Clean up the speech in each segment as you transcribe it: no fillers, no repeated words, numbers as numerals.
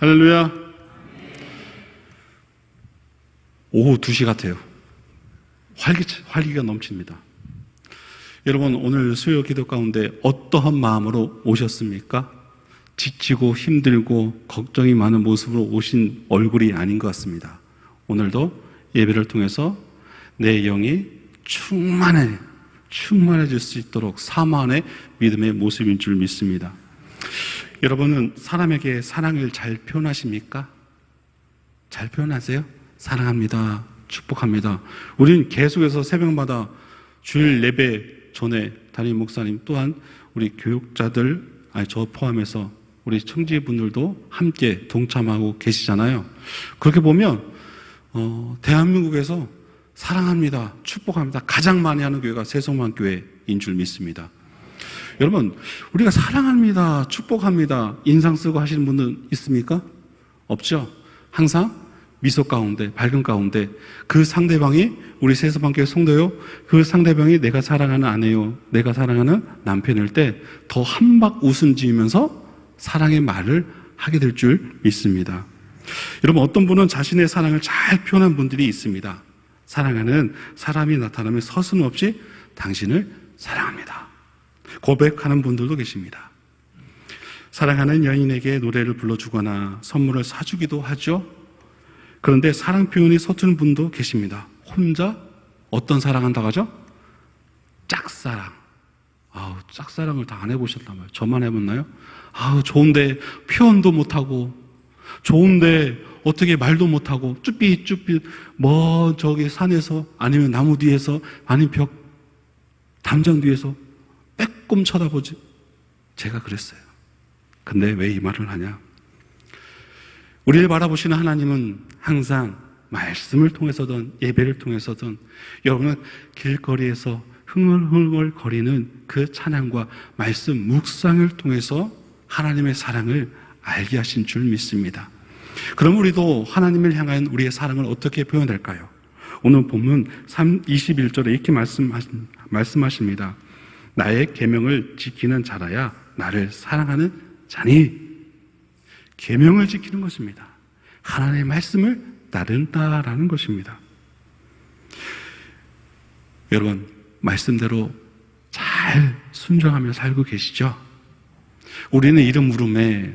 할렐루야. 오후 2시 같아요. 활기가 넘칩니다. 여러분, 오늘 수요 기도 가운데 어떠한 마음으로 오셨습니까? 지치고 힘들고 걱정이 많은 모습으로 오신 얼굴이 아닌 것 같습니다. 오늘도 예배를 통해서 내 영이 충만해질 수 있도록 사모하는 믿음의 모습인 줄 믿습니다. 여러분은 사람에게 사랑을 잘 표현하십니까? 잘 표현하세요? 사랑합니다. 축복합니다. 우리는 계속해서 새벽마다 주일 예배 전에 담임 목사님 또한 우리 교육자들, 저 포함해서 우리 청지분들도 함께 동참하고 계시잖아요. 그렇게 보면 대한민국에서 사랑합니다, 축복합니다 가장 많이 하는 교회가 새소망교회인 줄 믿습니다. 여러분, 우리가 사랑합니다, 축복합니다 인상 쓰고 하시는 분은 있습니까? 없죠. 항상 미소 가운데, 밝은 가운데 그 상대방이 우리 새소망교회 성도요, 그 상대방이 내가 사랑하는 아내요, 내가 사랑하는 남편일 때 더 한박 웃음 지으면서 사랑의 말을 하게 될 줄 믿습니다. 여러분, 어떤 분은 자신의 사랑을 잘 표현한 분들이 있습니다. 사랑하는 사람이 나타나면 서슴없이 당신을 사랑합니다 고백하는 분들도 계십니다. 사랑하는 연인에게 노래를 불러주거나 선물을 사주기도 하죠. 그런데 사랑 표현이 서투른 분도 계십니다. 혼자 어떤 사랑한다고 하죠? 짝사랑. 짝사랑을 다 안 해보셨나봐요. 저만 해봤나요? 좋은데 표현도 못하고, 좋은데 어떻게 말도 못하고, 쭈삣쭈삣 저기 산에서, 아니면 나무 뒤에서, 아니면 벽 담장 뒤에서 빼꼼 쳐다보지. 제가 그랬어요. 근데 왜 이 말을 하냐? 우리를 바라보시는 하나님은 항상 말씀을 통해서든 예배를 통해서든 여러분은 길거리에서 흥얼흥얼 거리는 그 찬양과 말씀 묵상을 통해서 하나님의 사랑을 알게 하신 줄 믿습니다. 그럼 우리도 하나님을 향한 우리의 사랑을 어떻게 표현할까요? 오늘 본문 21절에 이렇게 말씀하십니다. 나의 계명을 지키는 자라야 나를 사랑하는 자니. 계명을 지키는 것입니다. 하나님의 말씀을 따른다라는 것입니다. 여러분, 말씀대로 잘 순종하며 살고 계시죠? 우리는 이름 물음에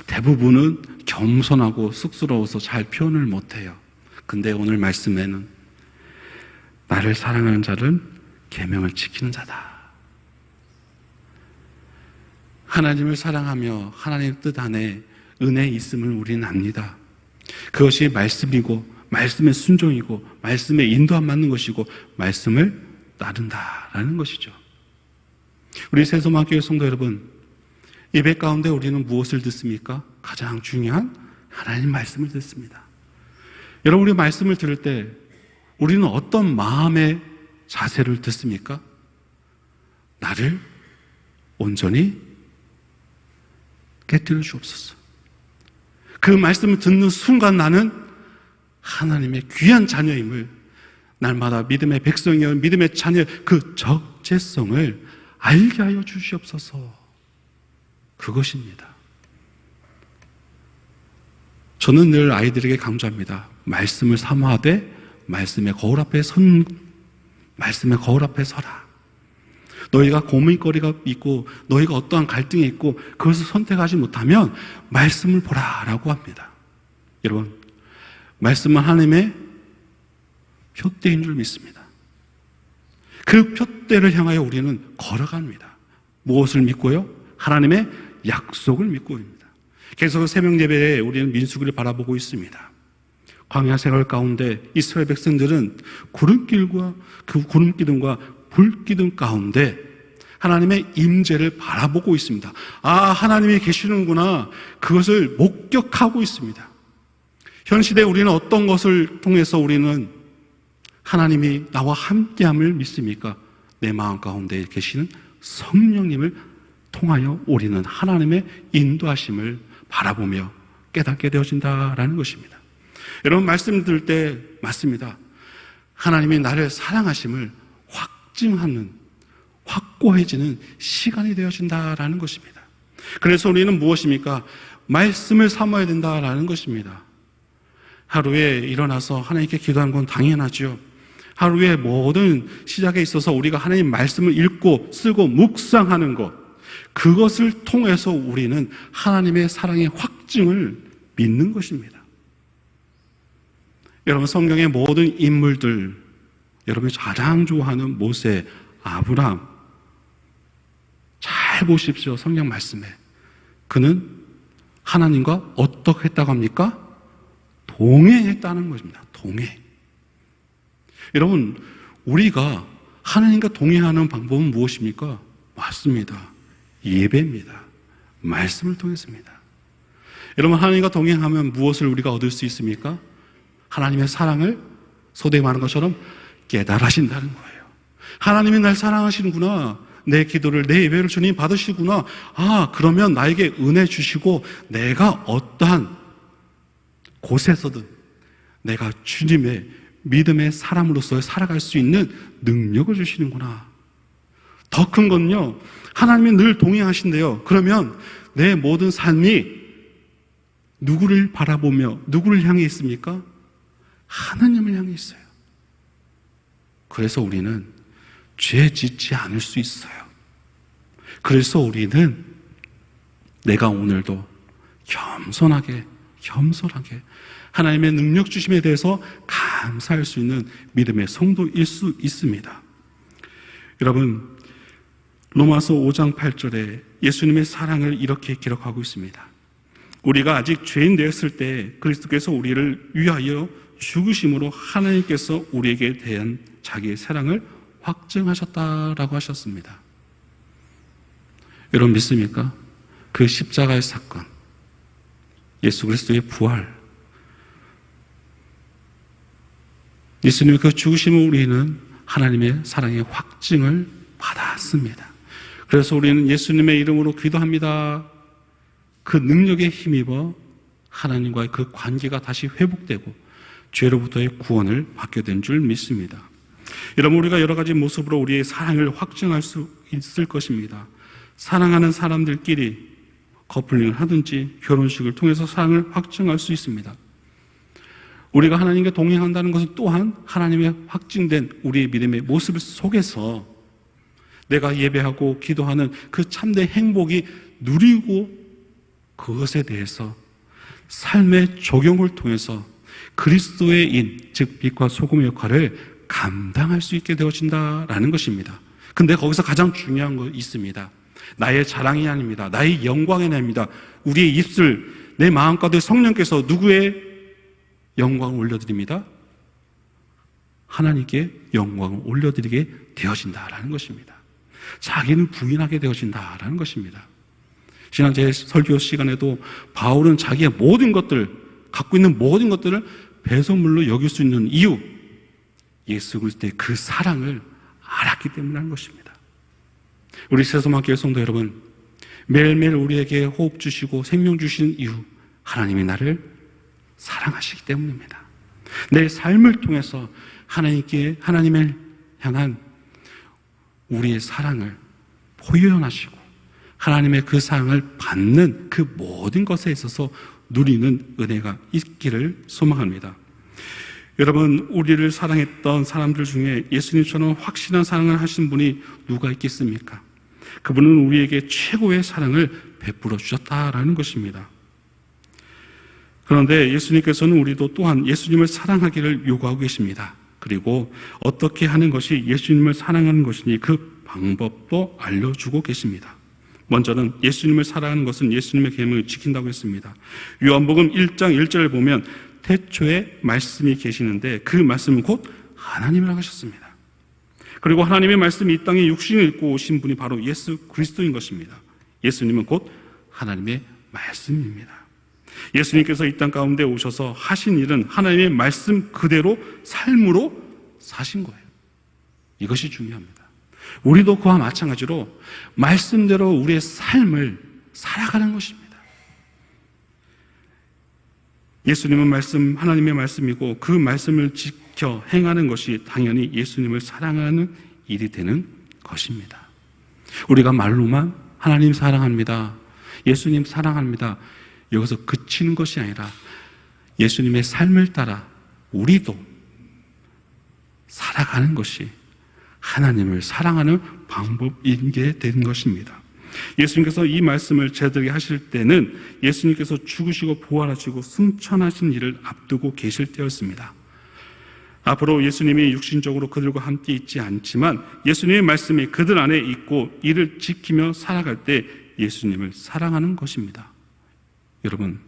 대부분은 겸손하고 쑥스러워서 잘 표현을 못해요. 근데 오늘 말씀에는 나를 사랑하는 자는 계명을 지키는 자다. 하나님을 사랑하며 하나님의 뜻 안에 은혜 있음을 우리는 압니다. 그것이 말씀이고, 말씀의 순종이고, 말씀의 인도함 맞는 것이고, 말씀을 따른다라는 것이죠. 우리 새소망교회 성도 여러분, 예배 가운데 우리는 무엇을 듣습니까? 가장 중요한 하나님 말씀을 듣습니다. 여러분, 우리 말씀을 들을 때 우리는 어떤 마음의 자세를 듣습니까? 나를 온전히 깨뜨려 주옵소서. 그 말씀을 듣는 순간 나는 하나님의 귀한 자녀임을, 날마다 믿음의 백성이여 믿음의 자녀 그 적재성을 알게 하여 주시옵소서. 그것입니다. 저는 늘 아이들에게 강조합니다. 말씀을 사모하되 말씀의 거울 앞에 서라. 너희가 고민거리가 있고 너희가 어떠한 갈등이 있고 그것을 선택하지 못하면 말씀을 보라라고 합니다. 여러분, 말씀은 하나님의 표대인 줄 믿습니다. 그 표대를 향하여 우리는 걸어갑니다. 무엇을 믿고요? 하나님의 약속을 믿고입니다. 계속 새벽 예배에 우리는 민수기를 바라보고 있습니다. 광야 생활 가운데 이스라엘 백성들은 구름길과 그 구름기둥과 불기둥 가운데 하나님의 임재를 바라보고 있습니다. 하나님이 계시는구나. 그것을 목격하고 있습니다. 현 시대에 우리는 어떤 것을 통해서 우리는 하나님이 나와 함께함을 믿습니까? 내 마음 가운데 계시는 성령님을 통하여 우리는 하나님의 인도하심을 바라보며 깨닫게 되어진다라는 것입니다. 여러분, 말씀 들을 때 맞습니다. 하나님이 나를 사랑하심을 확증하는, 확고해지는 시간이 되어진다라는 것입니다. 그래서 우리는 무엇입니까? 말씀을 삼아야 된다라는 것입니다. 하루에 일어나서 하나님께 기도하는 건 당연하죠. 하루의 모든 시작에 있어서 우리가 하나님 말씀을 읽고 쓰고 묵상하는 것, 그것을 통해서 우리는 하나님의 사랑의 확증을 믿는 것입니다. 여러분, 성경의 모든 인물들, 여러분이 가장 좋아하는 모세, 아브라함, 잘 보십시오. 성경 말씀에. 그는 하나님과 어떻게 했다고 합니까? 동행했다는 것입니다. 동행. 여러분, 우리가 하나님과 동행하는 방법은 무엇입니까? 맞습니다. 예배입니다. 말씀을 통해서입니다. 여러분, 하나님과 동행하면 무엇을 우리가 얻을 수 있습니까? 하나님의 사랑을 소대에 말하는 것처럼 깨달으신다는 거예요. 하나님이 날 사랑하시는구나. 내 기도를, 내 예배를 주님 받으시구나. 아, 그러면 나에게 은혜 주시고 내가 어떠한 곳에서든 내가 주님의 믿음의 사람으로서 살아갈 수 있는 능력을 주시는구나. 더 큰 건요, 하나님이 늘 동행하신대요. 그러면 내 모든 삶이 누구를 바라보며 누구를 향해 있습니까? 하나님을 향해 있어요. 그래서 우리는 죄 짓지 않을 수 있어요. 그래서 우리는 내가 오늘도 겸손하게 하나님의 능력 주심에 대해서 감사할 수 있는 믿음의 성도일 수 있습니다. 여러분, 로마서 5장 8절에 예수님의 사랑을 이렇게 기록하고 있습니다. 우리가 아직 죄인 되었을 때 그리스도께서 우리를 위하여 죽으심으로 하나님께서 우리에게 대한 자기의 사랑을 확증하셨다라고 하셨습니다. 여러분 믿습니까? 그 십자가의 사건, 예수 그리스도의 부활, 예수님의 그 죽으심을 우리는 하나님의 사랑의 확증을 받았습니다. 그래서 우리는 예수님의 이름으로 기도합니다. 그 능력에 힘입어 하나님과의 그 관계가 다시 회복되고 죄로부터의 구원을 받게 된 줄 믿습니다. 여러분, 우리가 여러 가지 모습으로 우리의 사랑을 확증할 수 있을 것입니다. 사랑하는 사람들끼리 커플링을 하든지 결혼식을 통해서 사랑을 확증할 수 있습니다. 우리가 하나님과 동행한다는 것은 또한 하나님의 확증된 우리의 믿음의 모습 속에서 내가 예배하고 기도하는 그 참된 행복이 누리고 그것에 대해서 삶의 적용을 통해서 그리스도의 인, 즉 빛과 소금의 역할을 감당할 수 있게 되어진다라는 것입니다. 근데 거기서 가장 중요한 거 있습니다. 나의 자랑이 아닙니다. 나의 영광이 아닙니다. 우리의 입술, 내 마음 가운데 성령께서 누구의 영광을 올려드립니다? 하나님께 영광을 올려드리게 되어진다라는 것입니다. 자기는 부인하게 되어진다라는 것입니다. 지난 제 설교 시간에도 바울은 자기의 모든 것들, 갖고 있는 모든 것들을 배설물로 여길 수 있는 이유, 예수 그리스도의 그 사랑을 알았기 때문이라는 것입니다. 우리 세소만교회 성도 여러분, 매일매일 우리에게 호흡 주시고 생명 주시는 이유, 하나님이 나를 사랑하시기 때문입니다. 내 삶을 통해서 하나님을 향한 우리의 사랑을 표현하시고 하나님의 그 사랑을 받는 그 모든 것에 있어서 누리는 은혜가 있기를 소망합니다. 여러분, 우리를 사랑했던 사람들 중에 예수님처럼 확실한 사랑을 하신 분이 누가 있겠습니까? 그분은 우리에게 최고의 사랑을 베풀어 주셨다라는 것입니다. 그런데 예수님께서는 우리도 또한 예수님을 사랑하기를 요구하고 계십니다. 그리고 어떻게 하는 것이 예수님을 사랑하는 것이니 그 방법도 알려주고 계십니다. 먼저는 예수님을 사랑하는 것은 예수님의 계명을 지킨다고 했습니다. 요한복음 1장 1절을 보면 태초에 말씀이 계시는데 그 말씀은 곧 하나님이라고 하셨습니다. 그리고 하나님의 말씀이 이 땅에 육신을 입고 오신 분이 바로 예수 그리스도인 것입니다. 예수님은 곧 하나님의 말씀입니다. 예수님께서 이 땅 가운데 오셔서 하신 일은 하나님의 말씀 그대로 삶으로 사신 거예요. 이것이 중요합니다. 우리도 그와 마찬가지로 말씀대로 우리의 삶을 살아가는 것입니다. 예수님은 말씀, 하나님의 말씀이고 그 말씀을 지켜 행하는 것이 당연히 예수님을 사랑하는 일이 되는 것입니다. 우리가 말로만 하나님 사랑합니다, 예수님 사랑합니다, 여기서 그치는 것이 아니라 예수님의 삶을 따라 우리도 살아가는 것이 하나님을 사랑하는 방법인 게 된 것입니다. 예수님께서 이 말씀을 제자들에게 하실 때는 예수님께서 죽으시고 부활하시고 승천하신 일을 앞두고 계실 때였습니다. 앞으로 예수님이 육신적으로 그들과 함께 있지 않지만 예수님의 말씀이 그들 안에 있고 이를 지키며 살아갈 때 예수님을 사랑하는 것입니다. 여러분,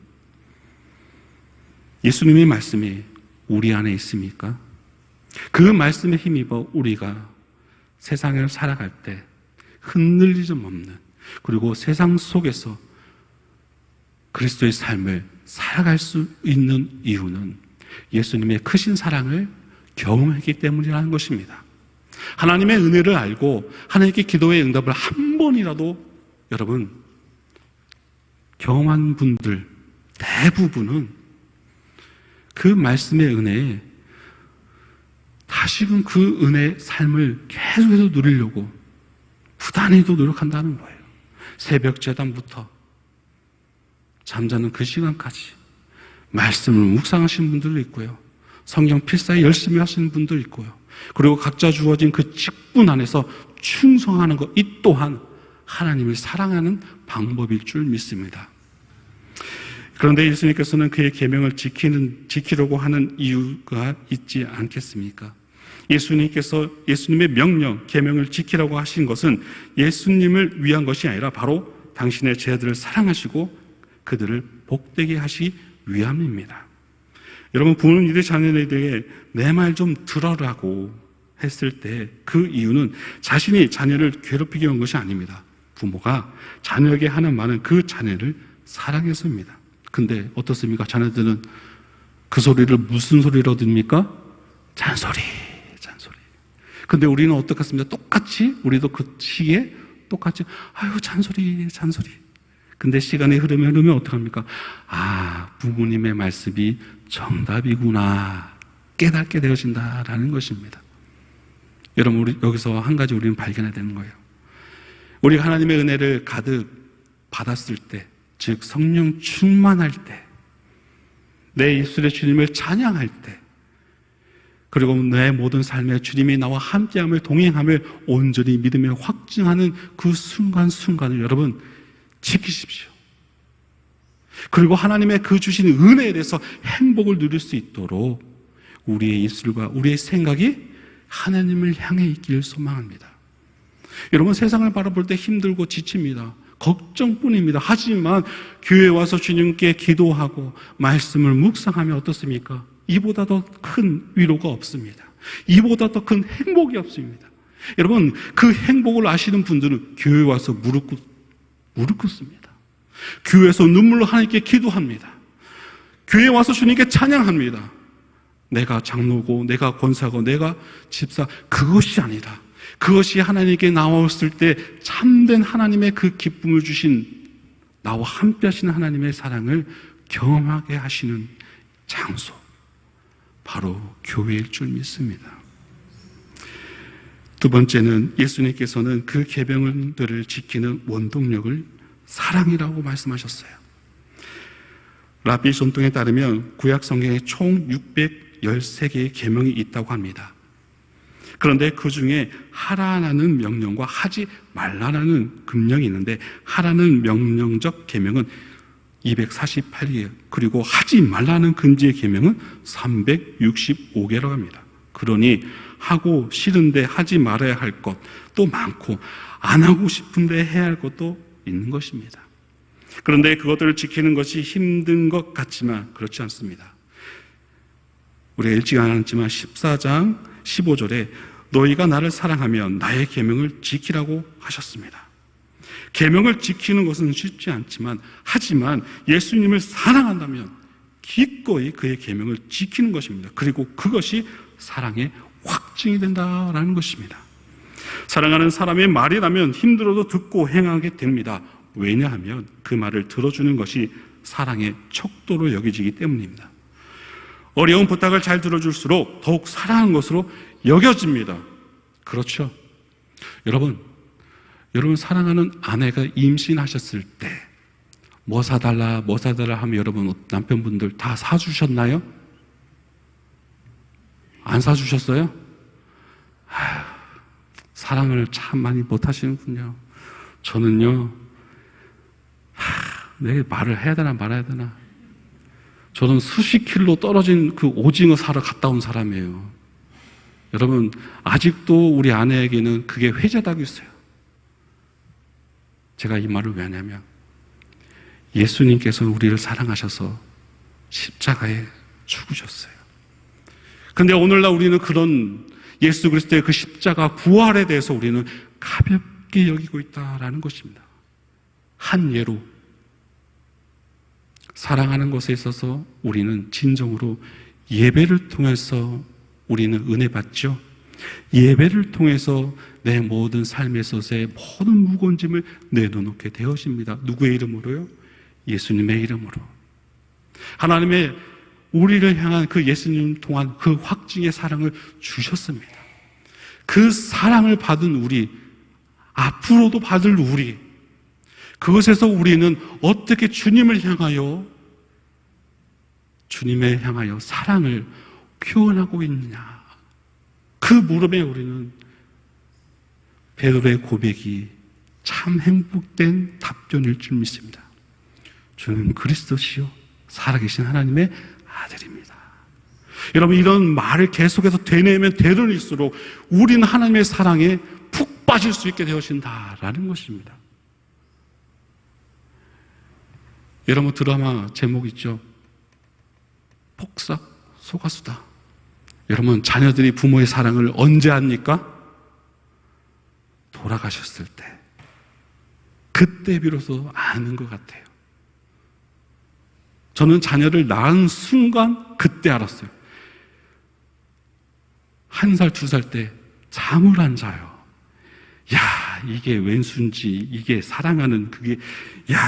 예수님의 말씀이 우리 안에 있습니까? 그 말씀에 힘입어 우리가 세상을 살아갈 때 흔들리지 없는, 그리고 세상 속에서 그리스도의 삶을 살아갈 수 있는 이유는 예수님의 크신 사랑을 경험했기 때문이라는 것입니다. 하나님의 은혜를 알고 하나님께 기도의 응답을 한 번이라도 여러분 경험한 분들 대부분은 그 말씀의 은혜에 다시금 그 은혜의 삶을 계속해서 누리려고 부단히도 노력한다는 거예요. 새벽 제단부터 잠자는 그 시간까지 말씀을 묵상하시는 분들도 있고요, 성경 필사에 열심히 하시는 분도 있고요, 그리고 각자 주어진 그 직분 안에서 충성하는 것, 이 또한 하나님을 사랑하는 방법일 줄 믿습니다. 그런데 예수님께서는 그의 계명을 지키려고 하는 이유가 있지 않겠습니까? 예수님께서 예수님의 명령, 계명을 지키라고 하신 것은 예수님을 위한 것이 아니라 바로 당신의 제자들을 사랑하시고 그들을 복되게 하시기 위함입니다. 여러분, 부모는 이들 자녀들에게 내 말 좀 들어라고 했을 때 그 이유는 자신이 자녀를 괴롭히기 위한 것이 아닙니다. 부모가 자녀에게 하는 말은 그 자녀를 사랑해서입니다. 근데 어떻습니까? 자녀들은 그 소리를 무슨 소리로 듣습니까? 잔소리. 근데 우리는 어떻겠습니까? 똑같이 우리도 그 시기에 똑같이 아유 잔소리. 근데 시간이 흐르면 어떡합니까? 아, 부모님의 말씀이 정답이구나 깨닫게 되어진다라는 것입니다. 여러분, 우리 여기서 한 가지 우리는 발견해야 되는 거예요. 우리가 하나님의 은혜를 가득 받았을 때, 즉 성령 충만할 때, 내 입술에 주님을 찬양할 때, 그리고 내 모든 삶에 주님이 나와 함께함을, 동행함을 온전히 믿음에 확증하는 그 순간순간을 여러분 지키십시오. 그리고 하나님의 그 주신 은혜에 대해서 행복을 누릴 수 있도록 우리의 입술과 우리의 생각이 하나님을 향해 있기를 소망합니다. 여러분, 세상을 바라볼 때 힘들고 지칩니다. 걱정뿐입니다. 하지만 교회에 와서 주님께 기도하고 말씀을 묵상하면 어떻습니까? 이보다 더 큰 위로가 없습니다. 이보다 더 큰 행복이 없습니다. 여러분, 그 행복을 아시는 분들은 교회에 와서 무릎 꿇습니다. 교회에서 눈물로 하나님께 기도합니다. 교회에 와서 주님께 찬양합니다. 내가 장로고 내가 권사고 내가 집사, 그것이 아니라 그것이 하나님께 나왔을 때 참된 하나님의 그 기쁨을 주신, 나와 함께 하시는 하나님의 사랑을 경험하게 하시는 장소, 바로 교회일 줄 믿습니다. 두 번째는 예수님께서는 그 계명들을 지키는 원동력을 사랑이라고 말씀하셨어요. 라비 존통에 따르면 구약 성경에 총 613개의 계명이 있다고 합니다. 그런데 그 중에 하라는 명령과 하지 말라는 금령이 있는데, 하라는 명령적 계명은 248개예요. 그리고 하지 말라는 금지의 계명은 365개라고 합니다. 그러니 하고 싫은데 하지 말아야 할 것도 많고 안 하고 싶은데 해야 할 것도 있는 것입니다. 그런데 그것들을 지키는 것이 힘든 것 같지만 그렇지 않습니다. 우리가 읽지 않았지만 14장 15절에 너희가 나를 사랑하면 나의 계명을 지키라고 하셨습니다. 계명을 지키는 것은 쉽지 않지만, 하지만 예수님을 사랑한다면 기꺼이 그의 계명을 지키는 것입니다. 그리고 그것이 사랑의 확증이 된다라는 것입니다. 사랑하는 사람의 말이라면 힘들어도 듣고 행하게 됩니다. 왜냐하면 그 말을 들어주는 것이 사랑의 척도로 여겨지기 때문입니다. 어려운 부탁을 잘 들어줄수록 더욱 사랑하는 것으로 여겨집니다. 그렇죠? 여러분 사랑하는 아내가 임신하셨을 때 뭐 사달라 하면 여러분 남편분들 다 사주셨나요? 안 사주셨어요? 아휴, 사랑을 참 많이 못하시는군요. 저는요, 내가 말을 해야 되나 말아야 되나. 저는 수십 킬로 떨어진 그 오징어 사러 갔다 온 사람이에요. 여러분, 아직도 우리 아내에게는 그게 회자되고 있어요. 제가 이 말을 왜 하냐면, 예수님께서 우리를 사랑하셔서 십자가에 죽으셨어요. 근데 오늘날 우리는 그런 예수 그리스도의 그 십자가 부활에 대해서 우리는 가볍게 여기고 있다라는 것입니다. 한 예로 사랑하는 것에 있어서 우리는 진정으로 예배를 통해서 우리는 은혜 받죠. 예배를 통해서 내 모든 삶에 있어서의 모든 무거운 짐을 내려놓게 되어집니다. 누구의 이름으로요? 예수님의 이름으로. 하나님의 우리를 향한 그 예수님 통한 그 확증의 사랑을 주셨습니다. 그 사랑을 받은 우리, 앞으로도 받을 우리, 그것에서 우리는 어떻게 주님을 향하여 사랑을 표현하고 있느냐. 그 물음에 우리는 베드로의 고백이 참 행복된 답변일 줄 믿습니다. 주는 그리스도시요 살아계신 하나님의 아들입니다. 여러분, 이런 말을 계속해서 되뇌면 되뇌일수록 우리는 하나님의 사랑에 푹 빠질 수 있게 되어진다라는 것입니다. 여러분, 드라마 제목 있죠? 폭삭 속았수다. 여러분, 자녀들이 부모의 사랑을 언제 압니까? 돌아가셨을 때. 그때 비로소 아는 것 같아요. 저는 자녀를 낳은 순간 그때 알았어요. 1살, 2살 때 잠을 안 자요. 야, 이게 왼수인지, 이게 사랑하는 그게,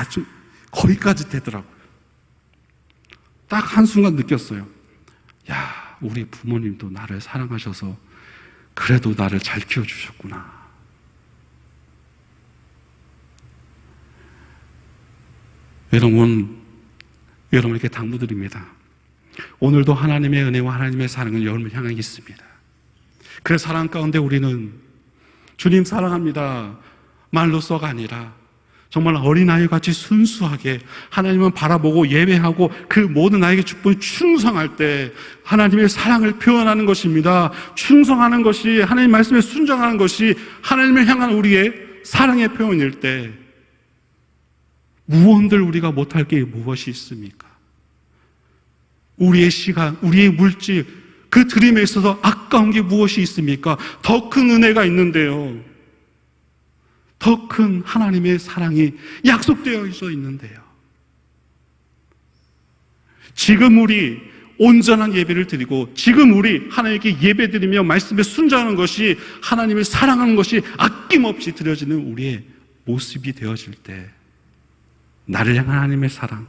좀 거기까지 되더라고요. 딱 한순간 느꼈어요. 야, 우리 부모님도 나를 사랑하셔서 그래도 나를 잘 키워주셨구나. 여러분에게 당부드립니다. 오늘도 하나님의 은혜와 하나님의 사랑은 여러분을 향해 있습니다. 그 사랑 가운데 우리는 주님 사랑합니다 말로써가 아니라 정말 어린아이같이 순수하게 하나님을 바라보고 예배하고 그 모든 나에게 축복이 충성할 때 하나님의 사랑을 표현하는 것입니다. 충성하는 것이, 하나님 말씀에 순종하는 것이 하나님을 향한 우리의 사랑의 표현일 때 무언들 우리가 못할 게 무엇이 있습니까? 우리의 시간, 우리의 물질, 그 드림에 있어서 아까운 게 무엇이 있습니까? 더 큰 은혜가 있는데요. 더 큰 하나님의 사랑이 약속되어 있는데요. 지금 우리 온전한 예배를 드리고 지금 우리 하나님께 예배드리며 말씀에 순종하는 것이 하나님을 사랑하는 것이 아낌없이 드려지는 우리의 모습이 되어질 때 나를 향한 하나님의 사랑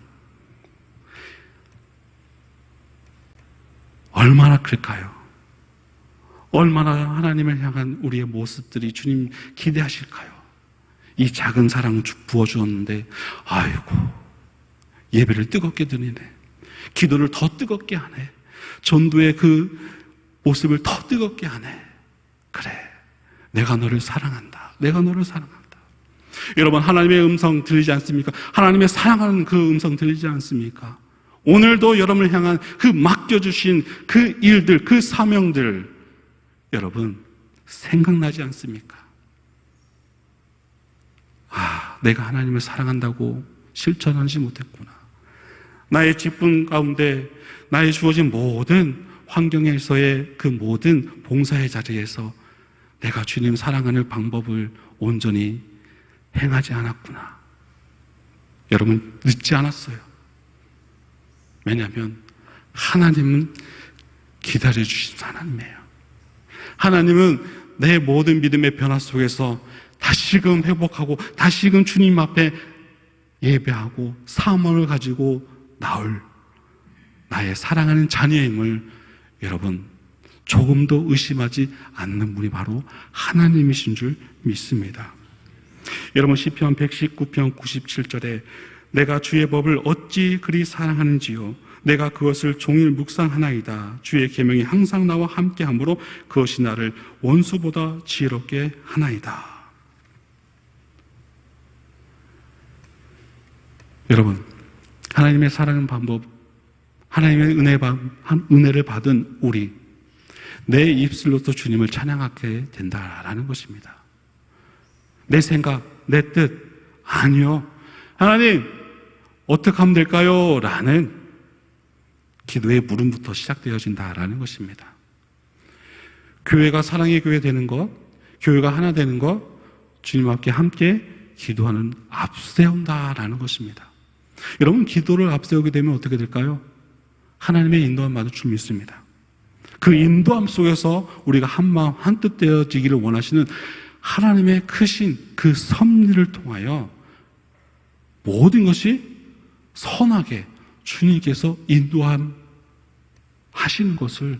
얼마나 클까요? 얼마나 하나님을 향한 우리의 모습들이 주님 기대하실까요? 이 작은 사랑을 부어주었는데 아이고 예배를 뜨겁게 드리네, 기도를 더 뜨겁게 하네, 전도의 그 모습을 더 뜨겁게 하네. 그래, 내가 너를 사랑한다, 내가 너를 사랑한다. 여러분, 하나님의 음성 들리지 않습니까? 하나님의 사랑하는 그 음성 들리지 않습니까? 오늘도 여러분을 향한 그 맡겨주신 그 일들, 그 사명들 여러분 생각나지 않습니까? 내가 하나님을 사랑한다고 실천하지 못했구나. 나의 직분 가운데 나의 주어진 모든 환경에서의 그 모든 봉사의 자리에서 내가 주님 사랑하는 방법을 온전히 행하지 않았구나. 여러분, 늦지 않았어요. 왜냐하면 하나님은 기다려주신 하나님이에요. 하나님은 내 모든 믿음의 변화 속에서 다시금 회복하고 다시금 주님 앞에 예배하고 사명을 가지고 나올 나의 사랑하는 자녀임을 여러분 조금도 의심하지 않는 분이 바로 하나님이신 줄 믿습니다. 여러분, 시편 119편 97절에 내가 주의 법을 어찌 그리 사랑하는지요. 내가 그것을 종일 묵상하나이다. 주의 계명이 항상 나와 함께하므로 그것이 나를 원수보다 지혜롭게 하나이다. 여러분, 하나님의 사랑하는 방법, 하나님의 은혜를 받은 우리, 내 입술로서 주님을 찬양하게 된다라는 것입니다. 내 생각, 내 뜻, 아니요. 하나님, 어떻게 하면 될까요? 라는 기도의 물음부터 시작되어진다라는 것입니다. 교회가 사랑의 교회 되는 것, 교회가 하나 되는 것, 주님 앞에 함께 기도하는 앞세운다라는 것입니다. 여러분, 기도를 앞세우게 되면 어떻게 될까요? 하나님의 인도함 받을 줄 믿습니다. 그 인도함 속에서 우리가 한마음 한뜻 되어지기를 원하시는 하나님의 크신 그 섭리를 통하여 모든 것이 선하게 주님께서 인도함 하시는 것을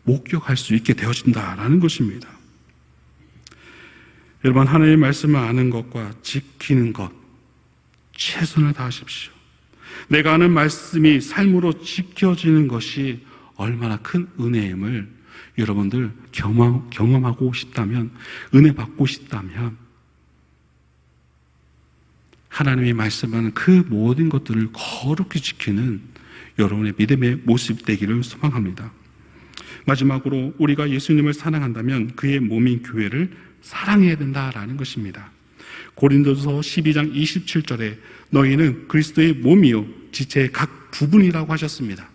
목격할 수 있게 되어진다라는 것입니다. 여러분, 하나님의 말씀을 아는 것과 지키는 것 최선을 다하십시오. 내가 아는 말씀이 삶으로 지켜지는 것이 얼마나 큰 은혜임을 여러분들 경험하고 싶다면, 은혜 받고 싶다면 하나님이 말씀하는 그 모든 것들을 거룩히 지키는 여러분의 믿음의 모습 되기를 소망합니다. 마지막으로 우리가 예수님을 사랑한다면 그의 몸인 교회를 사랑해야 된다라는 것입니다. 고린도서 12장 27절에 너희는 그리스도의 몸이요 지체의 각 부분이라고 하셨습니다.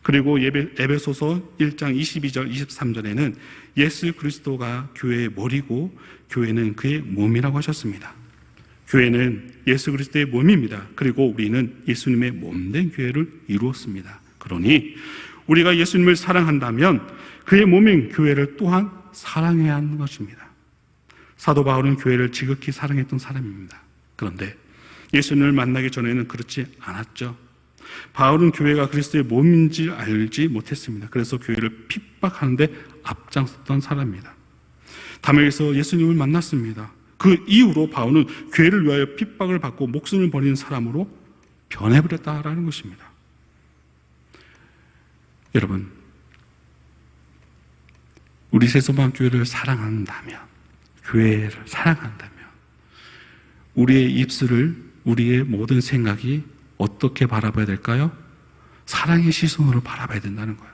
그리고 에베소서 1장 22절 23절에는 예수 그리스도가 교회의 머리고 교회는 그의 몸이라고 하셨습니다. 교회는 예수 그리스도의 몸입니다. 그리고 우리는 예수님의 몸된 교회를 이루었습니다. 그러니 우리가 예수님을 사랑한다면 그의 몸인 교회를 또한 사랑해야 하는 것입니다. 사도 바울은 교회를 지극히 사랑했던 사람입니다. 그런데 예수님을 만나기 전에는 그렇지 않았죠. 바울은 교회가 그리스도의 몸인지 알지 못했습니다. 그래서 교회를 핍박하는데 앞장섰던 사람입니다. 다메섹에서 예수님을 만났습니다. 그 이후로 바울은 교회를 위하여 핍박을 받고 목숨을 버리는 사람으로 변해버렸다라는 것입니다. 여러분, 우리 세소망교회를 사랑한다면, 교회를 사랑한다면 우리의 입술을, 우리의 모든 생각이 어떻게 바라봐야 될까요? 사랑의 시선으로 바라봐야 된다는 거예요.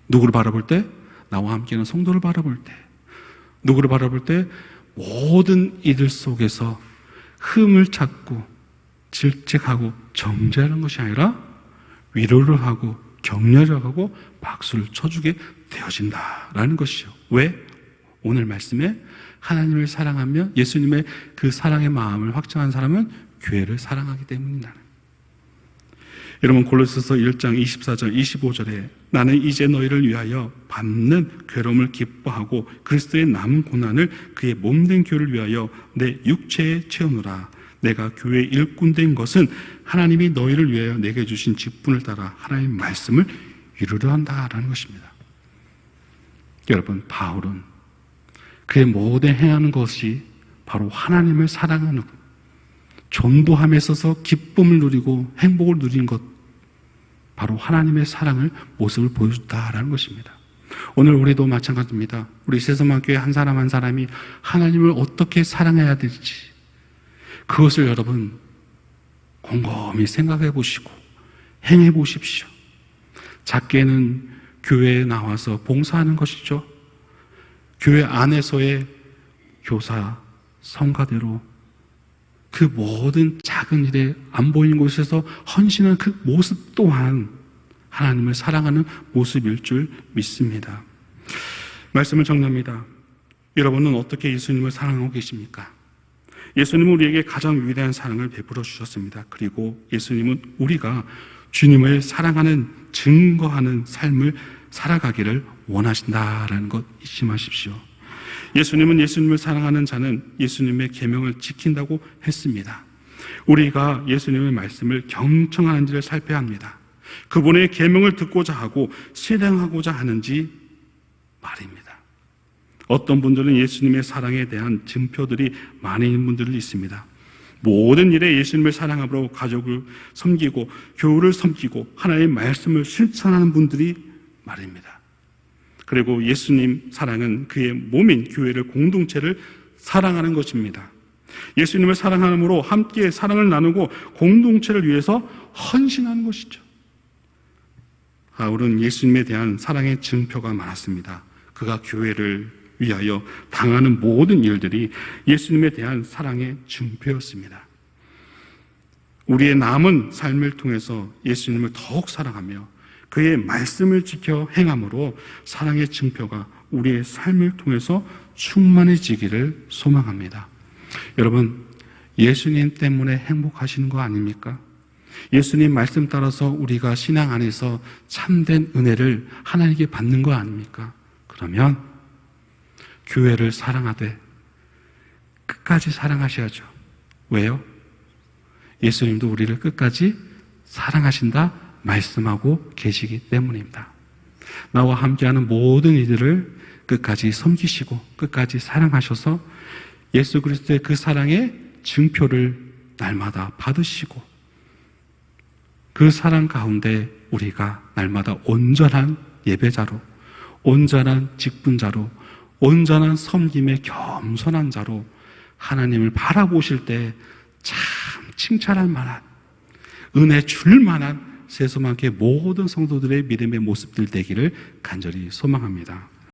누구를 바라볼 때? 나와 함께하는 성도를 바라볼 때. 누구를 바라볼 때? 모든 이들 속에서 흠을 찾고 질책하고 정죄하는 것이 아니라 위로를 하고 격려를 하고 박수를 쳐주게 되어진다라는 것이죠. 왜? 오늘 말씀에 하나님을 사랑하며 예수님의 그 사랑의 마음을 확정한 사람은 교회를 사랑하기 때문이다. 여러분, 골로새서 1장 24절 25절에 나는 이제 너희를 위하여 받는 괴로움을 기뻐하고 그리스도의 남은 고난을 그의 몸된 교회를 위하여 내 육체에 채우노라. 내가 교회의 일꾼 된 것은 하나님이 너희를 위하여 내게 주신 직분을 따라 하나님의 말씀을 이루려 한다라는 것입니다. 여러분, 바울은 그의 모든 행하는 것이 바로 하나님을 사랑하는 것, 전도함에 있어서 기쁨을 누리고 행복을 누린 것, 바로 하나님의 사랑을 모습을 보여줬다라는 것입니다. 오늘 우리도 마찬가지입니다. 우리 세서만교회 한 사람 한 사람이 하나님을 어떻게 사랑해야 될지 그것을 여러분 곰곰이 생각해 보시고 행해 보십시오. 작게는 교회에 나와서 봉사하는 것이죠. 교회 안에서의 교사, 성가대로 그 모든 작은 일에 안 보이는 곳에서 헌신한 그 모습 또한 하나님을 사랑하는 모습일 줄 믿습니다. 말씀을 정리합니다. 여러분은 어떻게 예수님을 사랑하고 계십니까? 예수님은 우리에게 가장 위대한 사랑을 베풀어 주셨습니다. 그리고 예수님은 우리가 주님을 사랑하는, 증거하는 삶을 살아가기를 원하신다라는 것 잊지 마십시오. 예수님은 예수님을 사랑하는 자는 예수님의 계명을 지킨다고 했습니다. 우리가 예수님의 말씀을 경청하는지를 살펴야 합니다. 그분의 계명을 듣고자 하고 실행하고자 하는지 말입니다. 어떤 분들은 예수님의 사랑에 대한 증표들이 많이 있는 분들이 있습니다. 모든 일에 예수님을 사랑함으로 가족을 섬기고 교우를 섬기고 하나님의 말씀을 실천하는 분들이 말입니다. 그리고 예수님 사랑은 그의 몸인 교회를 공동체를 사랑하는 것입니다. 예수님을 사랑함으로 함께 사랑을 나누고 공동체를 위해서 헌신하는 것이죠. 바울은 예수님에 대한 사랑의 증표가 많았습니다. 그가 교회를 위하여 당하는 모든 일들이 예수님에 대한 사랑의 증표였습니다. 우리의 남은 삶을 통해서 예수님을 더욱 사랑하며 그의 말씀을 지켜 행함으로 사랑의 증표가 우리의 삶을 통해서 충만해지기를 소망합니다. 여러분, 예수님 때문에 행복하시는 거 아닙니까? 예수님 말씀 따라서 우리가 신앙 안에서 참된 은혜를 하나님께 받는 거 아닙니까? 그러면 교회를 사랑하되 끝까지 사랑하셔야죠. 왜요? 예수님도 우리를 끝까지 사랑하신다 말씀하고 계시기 때문입니다. 나와 함께하는 모든 이들을 끝까지 섬기시고 끝까지 사랑하셔서 예수 그리스도의 그 사랑의 증표를 날마다 받으시고 그 사랑 가운데 우리가 날마다 온전한 예배자로, 온전한 직분자로, 온전한 섬김의 겸손한 자로 하나님을 바라보실 때 참 칭찬할 만한, 은혜 줄 만한 세수만케 모든 성도들의 믿음의 모습들 되기를 간절히 소망합니다.